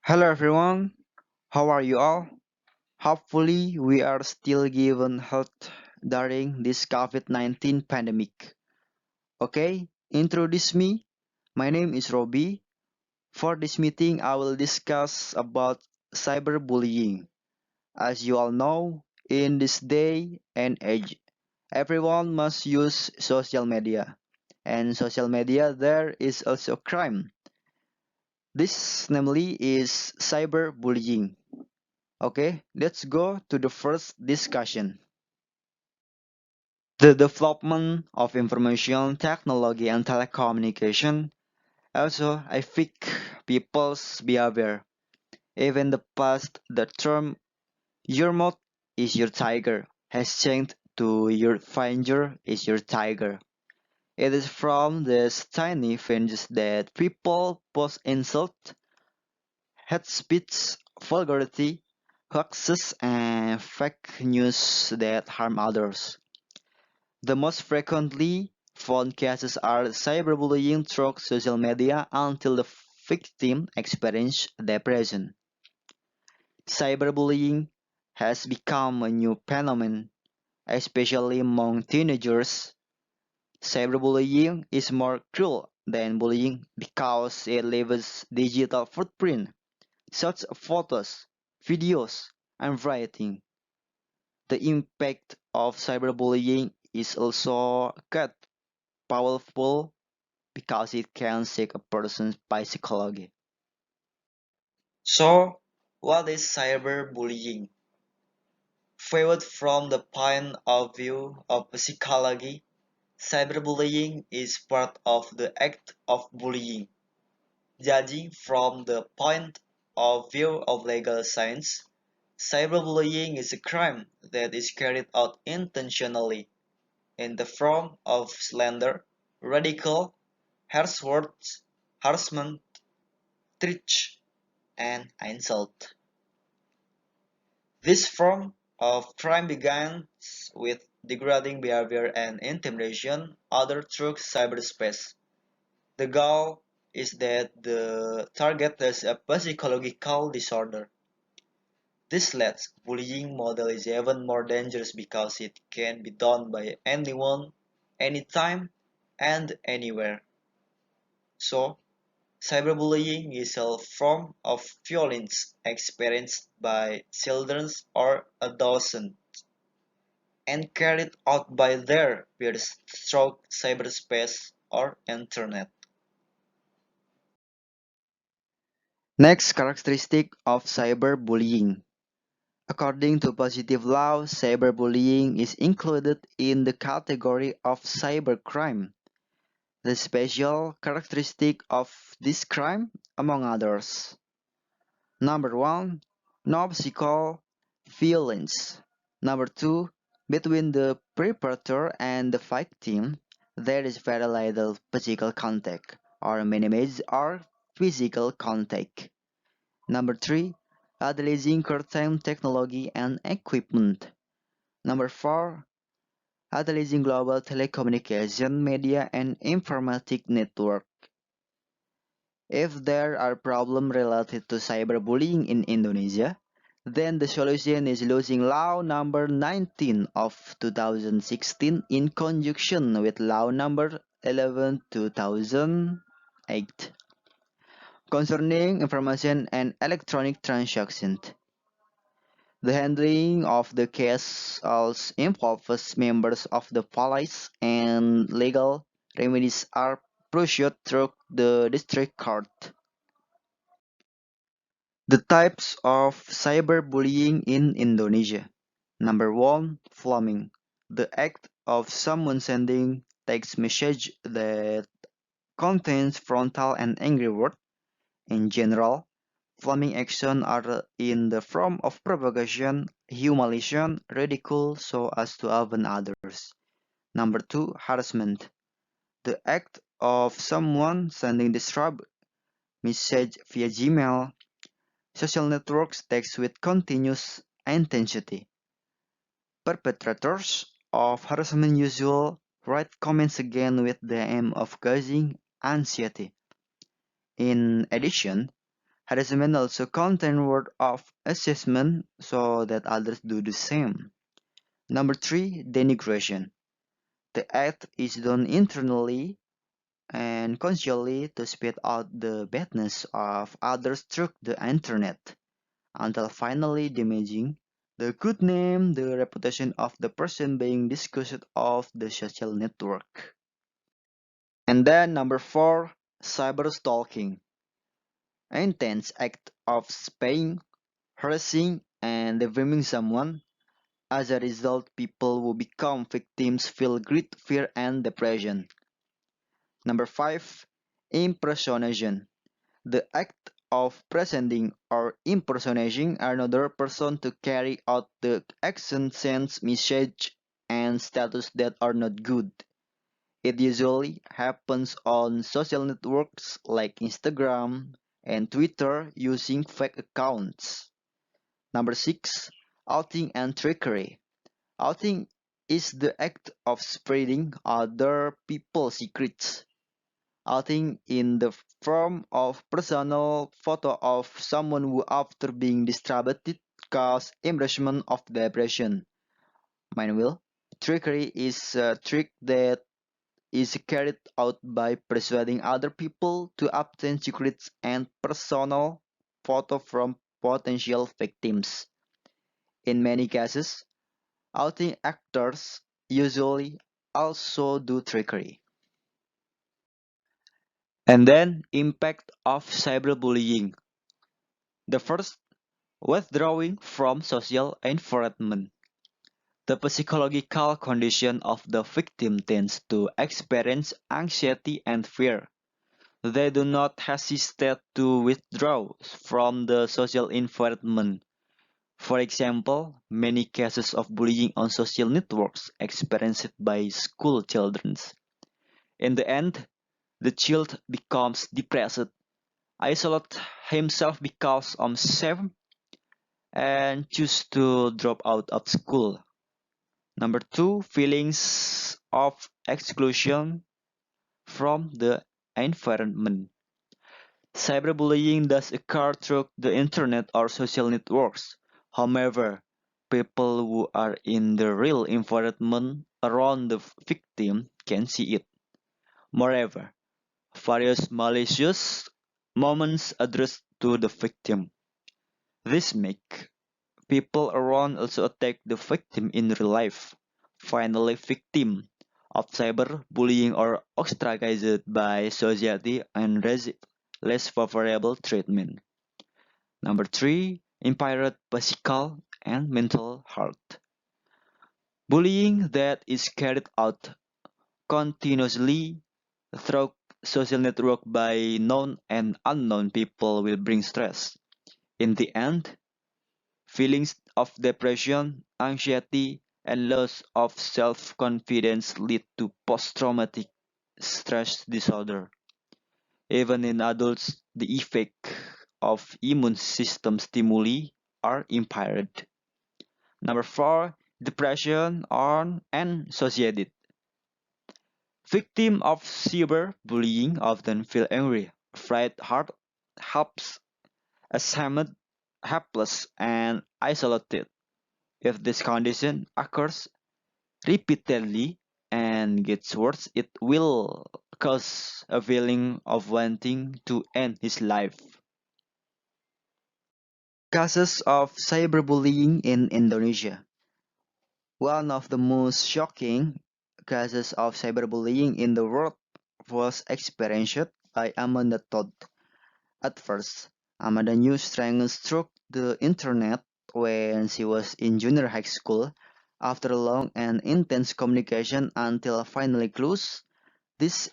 Hello everyone, how are you all? Hopefully, we are still given health during this COVID-19 pandemic. Okay, introduce me. My name is Robby. For this meeting, I will discuss about cyberbullying. As you all know, in this day and age, everyone must use social media. And social media there is also crime. This namely is cyberbullying. Okay, let's go to the first discussion. The development of information technology and telecommunication also affect people's behavior. Even the past, the term your mouth is your tiger has changed to your finger is your tiger. It is from these tiny things that people post insult, hate speech, vulgarity, hoaxes, and fake news that harm others. The most frequently found cases are cyberbullying through social media until the victim experiences depression. Cyberbullying has become a new phenomenon, especially among teenagers. Cyberbullying is more cruel than bullying because it leaves digital footprint, such as photos, videos, and writing. The impact of cyberbullying is also quite powerful because it can shake a person's psychology. So, what is cyberbullying? Viewed from the point of view of psychology, cyberbullying is part of the act of bullying. Judging from the point of view of legal science, cyberbullying is a crime that is carried out intentionally in the form of slander, ridicule, harsh words, harassment, threats, and insult. This form of crime begins with degrading behavior and intimidation uttered through cyberspace. The goal is that the target has a psychological disorder. This lets bullying model is even more dangerous because it can be done by anyone, anytime, and anywhere. So, cyberbullying is a form of violence experienced by children or adolescents and carried out by their peers through cyberspace or internet. Next characteristic of cyberbullying. According to positive law, cyberbullying is included in the category of cybercrime. The special characteristic of this crime, among others. Number one, no physical violence. Number two, between the perpetrator and the victim, there is very little physical contact, or minimized or physical contact. Number three, utilizing current technology and equipment. Number four, utilizing global telecommunication media and informatic network. If there are problems related to cyberbullying in Indonesia, then the solution is losing Law number 19 of 2016 in conjunction with Law number 11 2008 concerning information and electronic transactions. The handling of the case also involves members of the police and legal remedies are pursued through the district court. The types of cyberbullying in Indonesia. Number one, flaming. The act of someone sending text message that contains frontal and angry words. In general, flaming actions are in the form of propagation, humiliation, ridicule so as to offend others. Number two, harassment. The act of someone sending disrupt message via Gmail, social networks text with continuous intensity. Perpetrators of harassment usually write comments again with the aim of causing anxiety. In addition, Harassment also contains word of assessment so that others do the same. Number 3, denigration. The act is done internally and consciously to spit out the badness of others through the internet, until finally damaging the good name, the reputation of the person being discussed of the social network. And then number 4, cyber stalking. An intense act of spying, harassing, and defaming someone. As a result, people who become victims feel great fear and depression. Number 5, impersonation. The act of presenting or impersonating another person to carry out the action sends message and status that are not good. It usually happens on social networks like Instagram and Twitter using fake accounts. Number 6, outing and trickery. Outing is the act of spreading other people's secrets. Outing in the form of personal photo of someone who after being distributed cause embarrassment of depression. Meanwhile, trickery is a trick that is carried out by persuading other people to obtain secrets and personal photo from potential victims. In many cases, outing actors usually also do trickery. And then impact of cyberbullying. The first, withdrawing from social environment. The psychological condition of the victim tends to experience anxiety and fear. They do not hesitate to withdraw from the social environment. For example, many cases of bullying on social networks experienced by school children. In the end, the child becomes depressed, isolates himself because of shame, and choose to drop out of school. Number 2, feelings of exclusion from the environment. Cyberbullying does occur through the internet or social networks. However, people who are in the real environment around the victim can see it. Moreover, various malicious moments addressed to the victim. This make people around also attack the victim in real life. Finally, victim of cyberbullying are ostracized by society and receive less favorable treatment. Number 3, impaired physical and mental health. Bullying that is carried out continuously through social network by known and unknown people will bring stress. In the end, feelings of depression, anxiety, and loss of self-confidence lead to post-traumatic stress disorder. Even in adults, the effect of immune system stimuli are impaired. Number 4, depression and associated. Victims of cyberbullying often feel angry, afraid, hurt, helpless, ashamed, helpless, and isolated. If this condition occurs repeatedly and gets worse, it will cause a feeling of wanting to end his life. Cases of cyberbullying in Indonesia. One of the most shocking cases of cyberbullying in the world was experienced by Amanda Todd. At first, Amanda knew strangers through the internet when she was in junior high school. After long and intense communication until finally close, this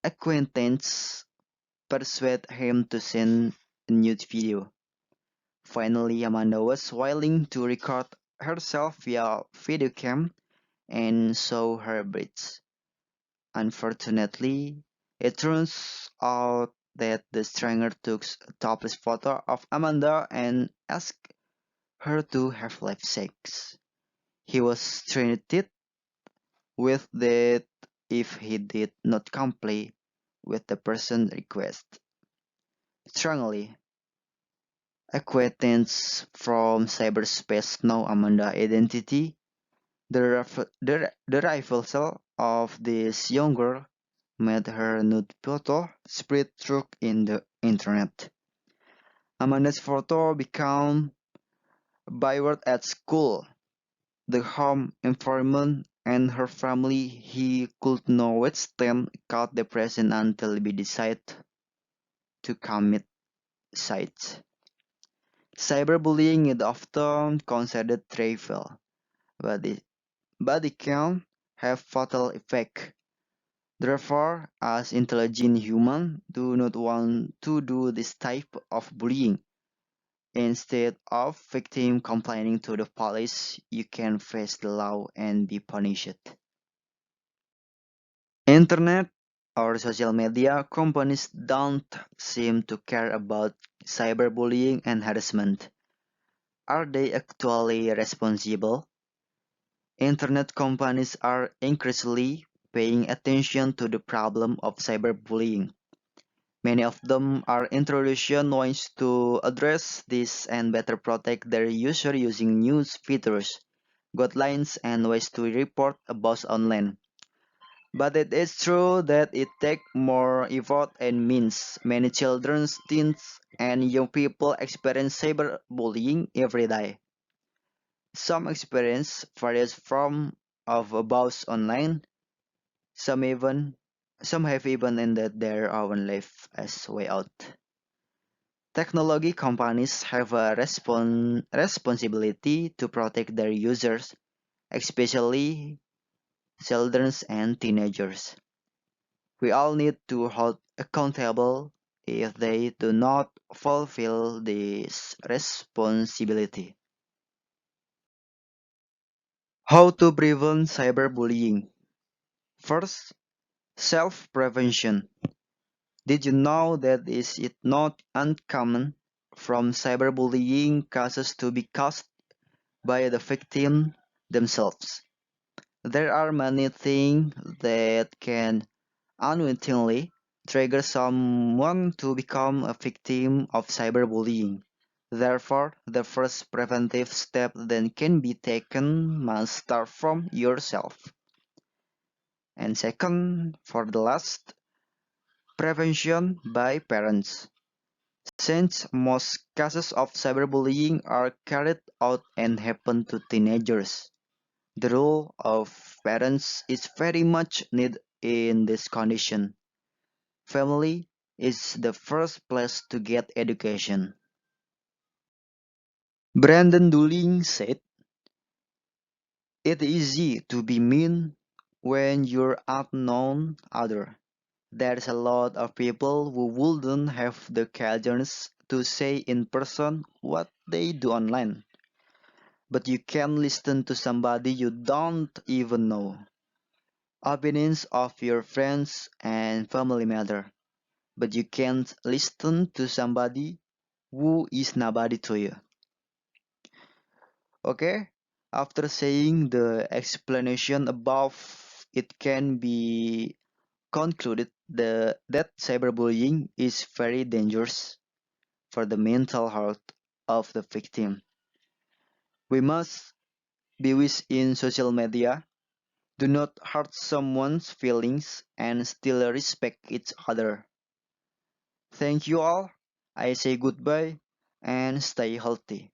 acquaintance persuaded him to send a nude video. Finally, Amanda was willing to record herself via video cam and show her breasts. Unfortunately, it turns out that the stranger took a topless photo of Amanda and asked her to have live sex. He was threatened with that if he did not comply with the person's request. Strongly, Acquaintance from cyberspace know Amanda identity. The rifle of this young girl made her nude photo spread through in the internet. Amanda's photo became byword at school, the home environment, and her family. He could not withstand caught depression until he decided to commit suicide. Cyberbullying is often considered trivial, but it can have fatal effect. Therefore, as intelligent humans do not want to do this type of bullying. Instead of victim complaining to the police, you can face the law and be punished. Internet or social media companies don't seem to care about cyberbullying and harassment. Are they actually responsible? Internet companies are increasingly paying attention to the problem of cyberbullying. Many of them are introducing ways to address this and better protect their users using news features, guidelines, and ways to report abuse online. But it is true that it takes more effort and means. Many children, teens, and young people experience cyberbullying every day. Some experience various forms of abuse online. Some even some have even ended their own life as way out. Technology companies have a responsibility to protect their users, especially children and teenagers. We all need to hold accountable if they do not fulfill this responsibility. How to prevent cyberbullying? First, self-prevention. Did you know that is it not uncommon from cyberbullying cases to be caused by the victim themselves? There are many things that can unwittingly trigger someone to become a victim of cyberbullying. Therefore, the first preventive step that can be taken must start from yourself. And second, for the last, prevention by parents. Since most cases of cyberbullying are carried out and happen to teenagers, the role of parents is very much needed in this condition. Family is the first place to get education. Brandon Dooling said, "It's easy to be mean when you're unknown other. There's a lot of people who wouldn't have the courage to say in person what they do online. But you can listen to somebody you don't even know. Opinions of your friends and family matter, but you can't listen to somebody who is nobody to you." Okay? After saying the explanation above, it can be concluded that cyberbullying is very dangerous for the mental health of the victim. We must be within social media, do not hurt someone's feelings, and still respect each other. Thank you all. I say goodbye and stay healthy.